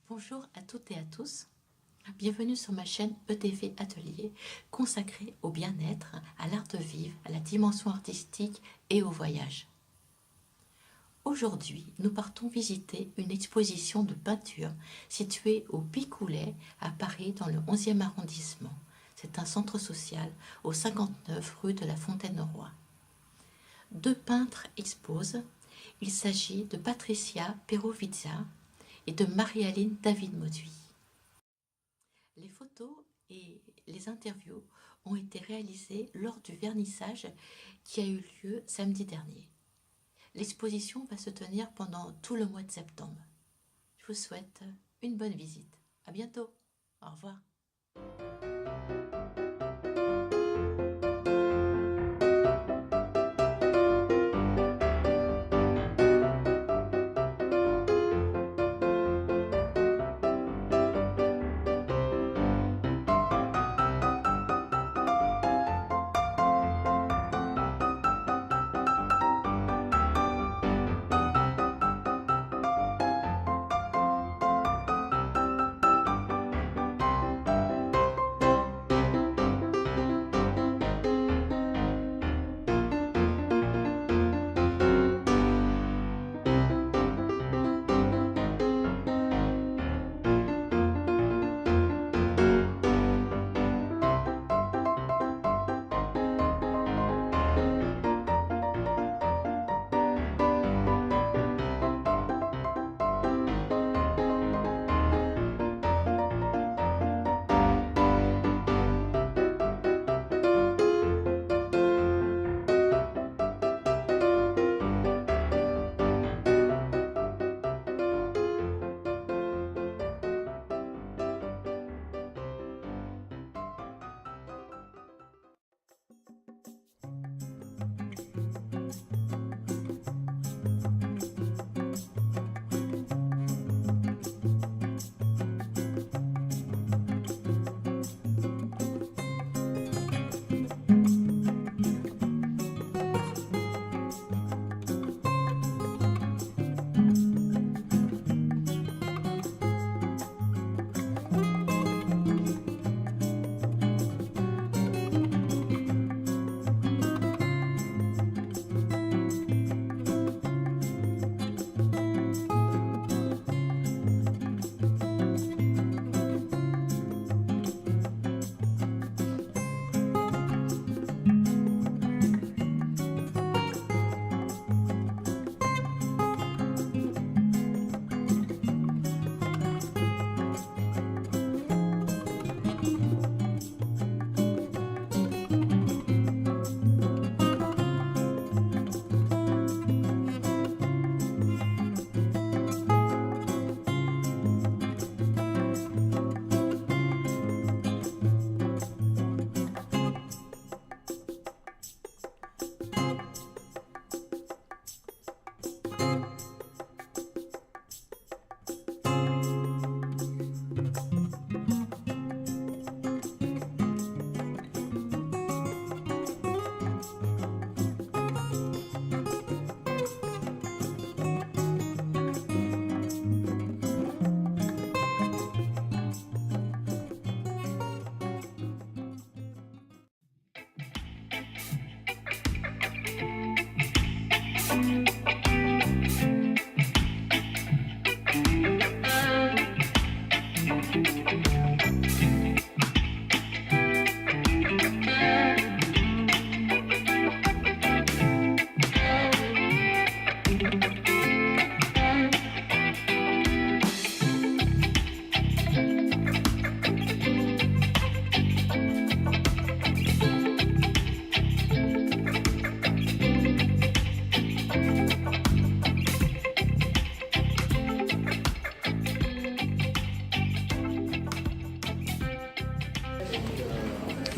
Bonjour à toutes et à tous, bienvenue sur ma chaîne ETV Atelier consacrée au bien-être, à l'art de vivre, à la dimension artistique et au voyage. Aujourd'hui, nous partons visiter une exposition de peinture située au Picoulet à Paris dans le 11e arrondissement. C'est un centre social au 59 rue de la Fontaine-au-Roi. Deux peintres exposent, il s'agit de Patricia Perovizza et de Marie-Aline David-Mauduit. Les photos et les interviews ont été réalisées lors du vernissage qui a eu lieu samedi dernier. L'exposition va se tenir pendant tout le mois de septembre. Je vous souhaite une bonne visite. À bientôt. Au revoir.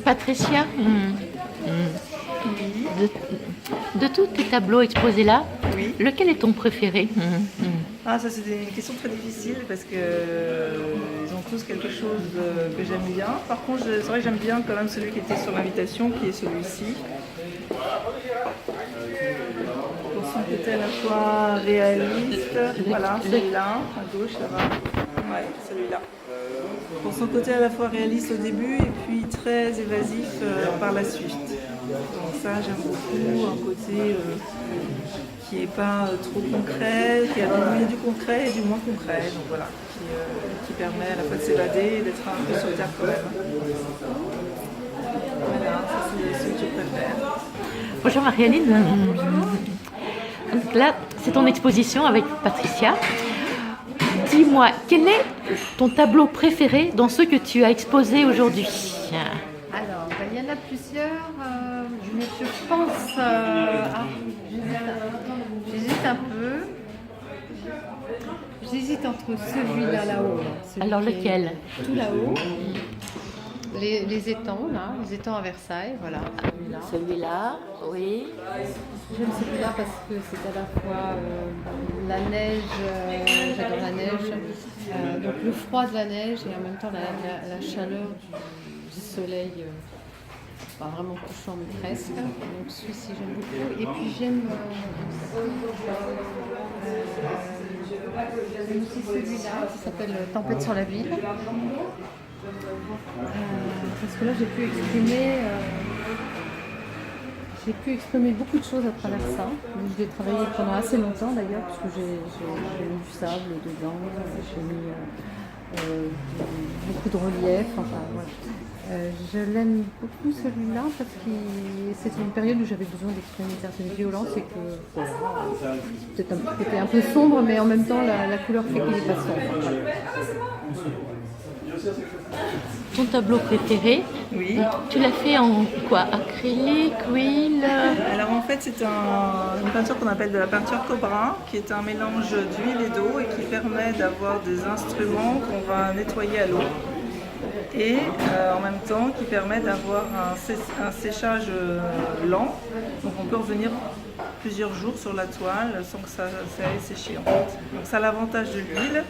Patricia, de tous tes tableaux exposés là, Oui. lequel est ton préféré? Ah, ça c'est une question très difficile parce que ils ont tous quelque chose que j'aime bien. Par contre, c'est vrai que j'aime bien quand même celui qui était sur l'invitation, qui est celui-ci. Pour son côté à la fois réaliste, voilà, celui-là, à gauche, là-bas. Ouais, celui-là. Pour son côté à la fois réaliste au début et puis très évasif par la suite. Donc ça, j'aime beaucoup, un côté qui n'est pas trop concret, qui a du concret et du moins concret. Donc voilà, qui permet à la fois de s'évader et d'être un peu sur terre quand même. Voilà, ça c'est celui que je préfère. Bonjour Marie-Aline. Donc là, c'est ton exposition avec Patricia. Dis-moi, quel est ton tableau préféré dans ceux que tu as exposés aujourd'hui? Alors, il y en a plusieurs, mais je pense... j'hésite un peu. J'hésite entre celui-là là-haut. Alors lequel? Tout là-haut. Les étangs, là, les étangs à Versailles, voilà. Celui-là, oui. J'aime celui-là parce que c'est à la fois la neige, j'adore la neige, donc le froid de la neige et en même temps la chaleur du soleil, pas vraiment couchant mais presque. Donc celui-ci j'aime beaucoup. Et puis j'aime aussi celui-là qui s'appelle Tempête sur la ville. Parce que là j'ai pu exprimer beaucoup de choses à travers ça. Je l'ai travaillé pendant assez longtemps d'ailleurs, parce que j'ai mis du sable dedans, j'ai mis beaucoup de relief, enfin voilà. Je l'aime beaucoup celui-là parce que c'était une période où j'avais besoin d'exprimer une certaine violence et que voilà, peut-être un petit côté un peu sombre, mais en même temps la couleur fait qu'il est pas sombre. Voilà. Ton tableau préféré, Oui. tu l'as fait en quoi? Acrylique, huile? Alors en fait c'est une peinture qu'on appelle de la peinture Cobra, qui est un mélange d'huile et d'eau et qui permet d'avoir des instruments qu'on va nettoyer à l'eau. Et en même temps qui permet d'avoir un séchage lent, donc on peut revenir plusieurs jours sur la toile sans que ça aille sécher en fait. Donc ça a l'avantage de l'huile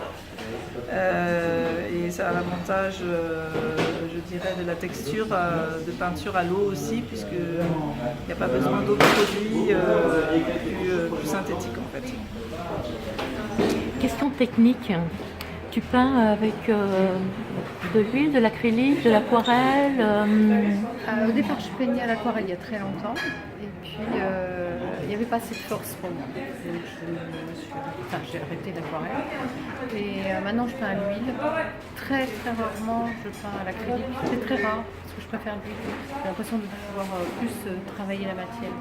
et ça a l'avantage je dirais de la texture de peinture à l'eau aussi, puisqu'il n'y a pas besoin d'autres produits plus synthétiques en fait. Question technique. Tu peins avec de l'huile, de l'acrylique, de l'aquarelle? Au départ, je peignais à l'aquarelle il y a très longtemps, et puis il n'y avait pas assez de force pour moi. Donc j'ai arrêté l'aquarelle. Et maintenant, je peins à l'huile. Très très rarement, je peins à l'acrylique. C'est très rare, parce que je préfère l'huile. J'ai l'impression de pouvoir plus travailler la matière.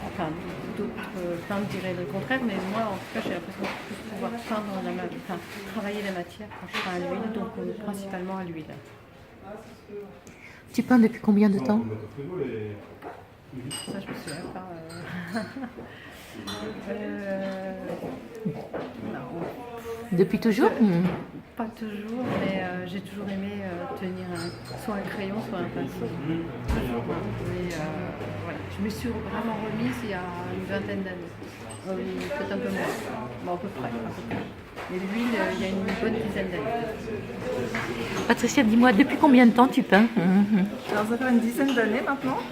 Enfin, d'autres peintres diraient le contraire, mais moi, en tout cas, j'ai l'impression de plus pouvoir travailler la matière quand je peins à l'huile, donc principalement à l'huile. Tu peins depuis combien de temps? Ça, je me souviens pas. Non. Depuis toujours? Pas toujours, mais j'ai toujours aimé tenir soit un crayon, soit un pinceau. Toujours. Mais voilà. Je me suis vraiment remise il y a une vingtaine d'années. Peut-être un peu moins, mais à peu près. Mais l'huile, il y a une bonne dizaine d'années. Patricia, dis-moi, depuis combien de temps tu peins? Alors ça fait une dizaine d'années maintenant.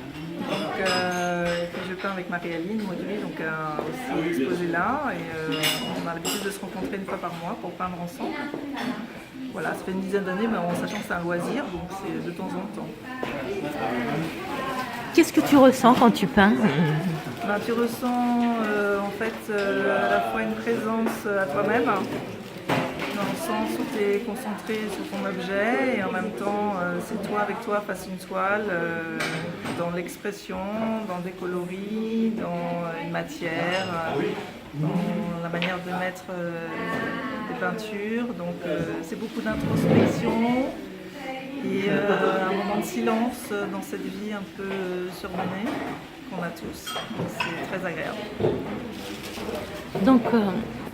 Donc, et puis je peins avec Marie-Aline Mauduit, donc aussi exposée là, et on a l'habitude de se rencontrer une fois par mois pour peindre ensemble. Voilà, ça fait une dizaine d'années, mais en sachant que c'est un loisir, donc c'est de temps en temps. Qu'est-ce que tu ressens quand tu peins? Ben, tu ressens en fait à la fois une présence à toi-même, dans le sens où tu es concentré sur ton objet et en même temps c'est toi avec toi face à une toile, dans l'expression, dans des coloris, dans une matière, dans la manière de mettre des peintures. Donc c'est beaucoup d'introspection et un moment de silence dans cette vie un peu surmenée qu'on a tous. Donc c'est très agréable. Donc,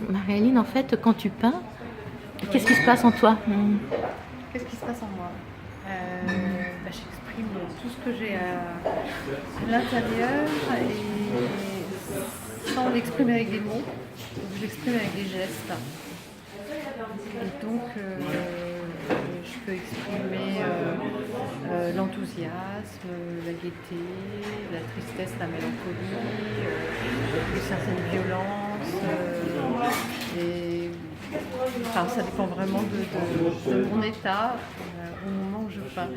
Marie-Aline, en fait, quand tu peins, qu'est-ce qui se passe en toi? Qu'est-ce qui se passe en moi? J'exprime tout ce que j'ai à l'intérieur et sans l'exprimer avec des mots, donc j'exprime avec des gestes. Et donc, je peux exprimer l'enthousiasme, la gaieté, la tristesse, la mélancolie, une certaine violence. Enfin, ça dépend vraiment de mon état au moment où je peins.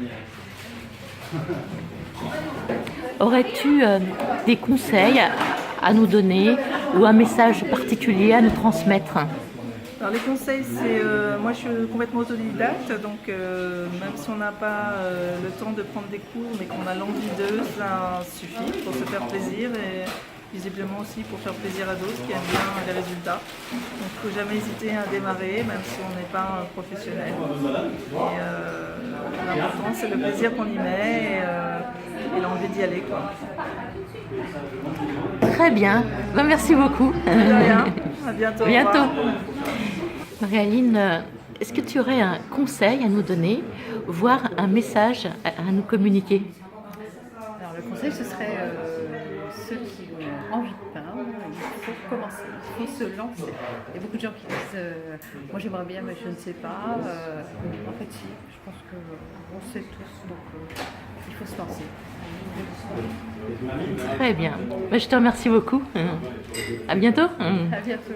Aurais-tu des conseils à nous donner ou un message particulier à nous transmettre? Alors les conseils, c'est moi je suis complètement autodidacte, donc même si on n'a pas le temps de prendre des cours, mais qu'on a l'envie d'eux, ça suffit pour se faire plaisir et visiblement aussi pour faire plaisir à d'autres qui aiment bien les résultats. Donc il ne faut jamais hésiter à démarrer, même si on n'est pas un professionnel. Et l'important c'est le plaisir qu'on y met et l'envie d'y aller, quoi. Très bien, ben, merci beaucoup. De rien, à bientôt. À bientôt. Marie-Aline, est-ce que tu aurais un conseil à nous donner, voire un message à nous communiquer? Alors le conseil, ce serait ceux qui ont envie de peindre, il faut commencer, il faut se lancer. Il y a beaucoup de gens qui disent moi j'aimerais bien mais je ne sais pas. En fait si, je pense qu'on sait tous, donc il faut se lancer. Très bien, ben, je te remercie beaucoup. À bientôt. À bientôt.